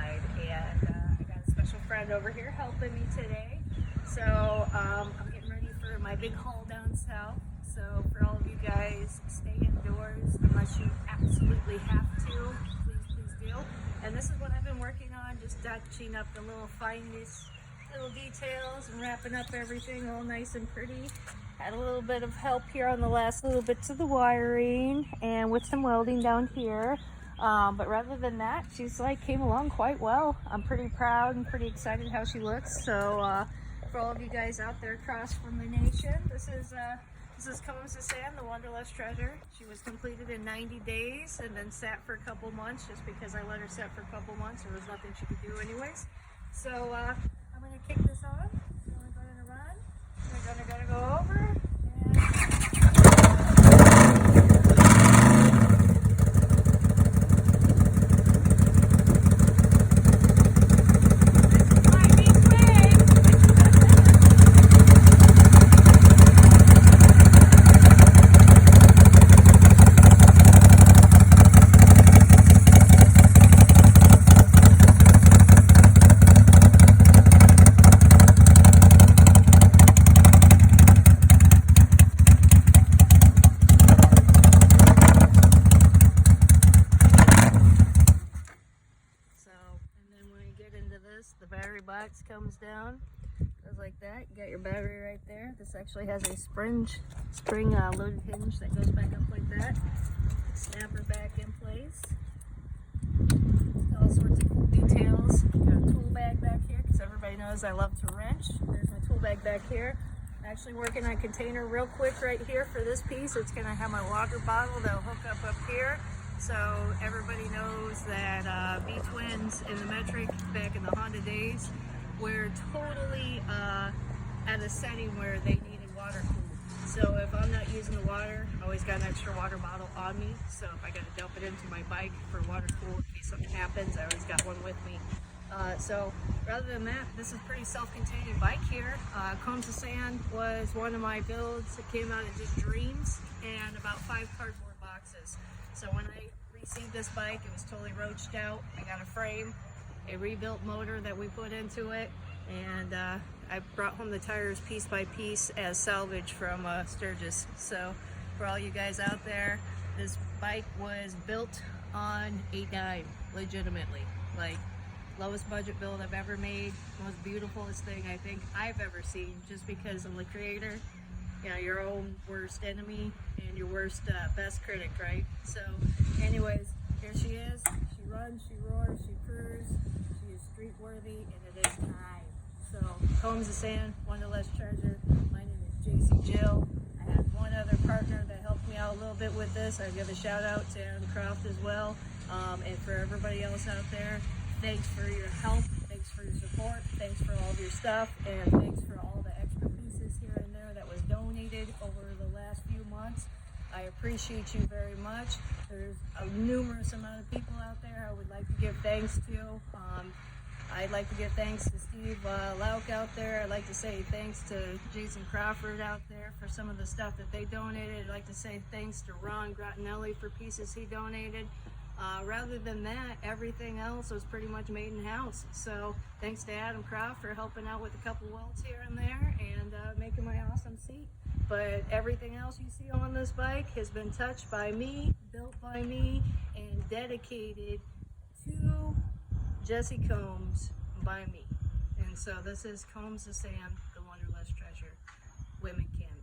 outside, and I got a special friend over here helping me today. So I'm getting ready for my big haul down south. So for all of you guys, stay indoors unless you absolutely have to. Please do. And this is what I've been working on, just touching up the little finest little details and wrapping up everything all nice and pretty. Had a little bit of help here on the last little bits of the wiring and with some welding down here. But rather than that, she's came along quite well. I'm pretty proud and pretty excited how she looks. So for all of you guys out there across from the nation, this is Combs to Sand, the Wanderlust Treasure. She was completed in 90 days and then sat for a couple months just because I let her sit for a couple months. There was nothing she could do anyways. So I'm going to kick this on. We're going to run. We're going to go over. The battery box comes down, goes like that. You got your battery right there. This actually has a spring loaded hinge that goes back up like that. Snap her back in place. All sorts of cool details. Got a tool bag back here because everybody knows I love to wrench. There's my tool bag back here. I'm actually working on a container real quick right here for this piece. It's going to have my water bottle that'll hook up here. So everybody knows that V-twins in the metric back in the Honda days were totally at a setting where they needed water cooled. So if I'm not using the water, I always got an extra water bottle on me. So if I got to dump it into my bike for water cool in case something happens, I always got one with me. So rather than that, this is a pretty self-contained bike here. Combs to Sand was one of my builds. It came out of just dreams and about 5 cardboard boxes. So when I received this bike, it was totally roached out. I got a frame, a rebuilt motor that we put into it, and I brought home the tires piece by piece as salvage from Sturgis. So for all you guys out there, this bike was built on a dime, legitimately. Lowest budget build I've ever made, most beautifulest thing I think I've ever seen, just because I'm the creator. You know, your own worst enemy and your worst best critic, right? So anyways, here she is. She runs, she roars, she purrs. She is street worthy, and it is time. So Combs to Sand, Wanderlust Treasure. My name is JC Jill. I have one other partner that helped me out a little bit with this. I give a shout out to Adam Croft as well. And for everybody else out there, thanks for your help, thanks for your support, thanks for all of your stuff, and thanks for all the extra pieces here and there that was donated over the last few months. I appreciate you very much. There's a numerous amount of people out there I would like to give thanks to. I'd like to give thanks to Steve Lauk out there. I'd like to say thanks to Jason Crawford out there for some of the stuff that they donated. I'd like to say thanks to Ron Grottinelli for pieces he donated. Rather than that, everything else was pretty much made in-house. So thanks to Adam Croft for helping out with a couple welds here and there and making my awesome seat. But everything else you see on this bike has been touched by me, built by me, and dedicated to Jesse Combs by me. And so this is Combs to Sand, the Wanderlust Treasure. Women can.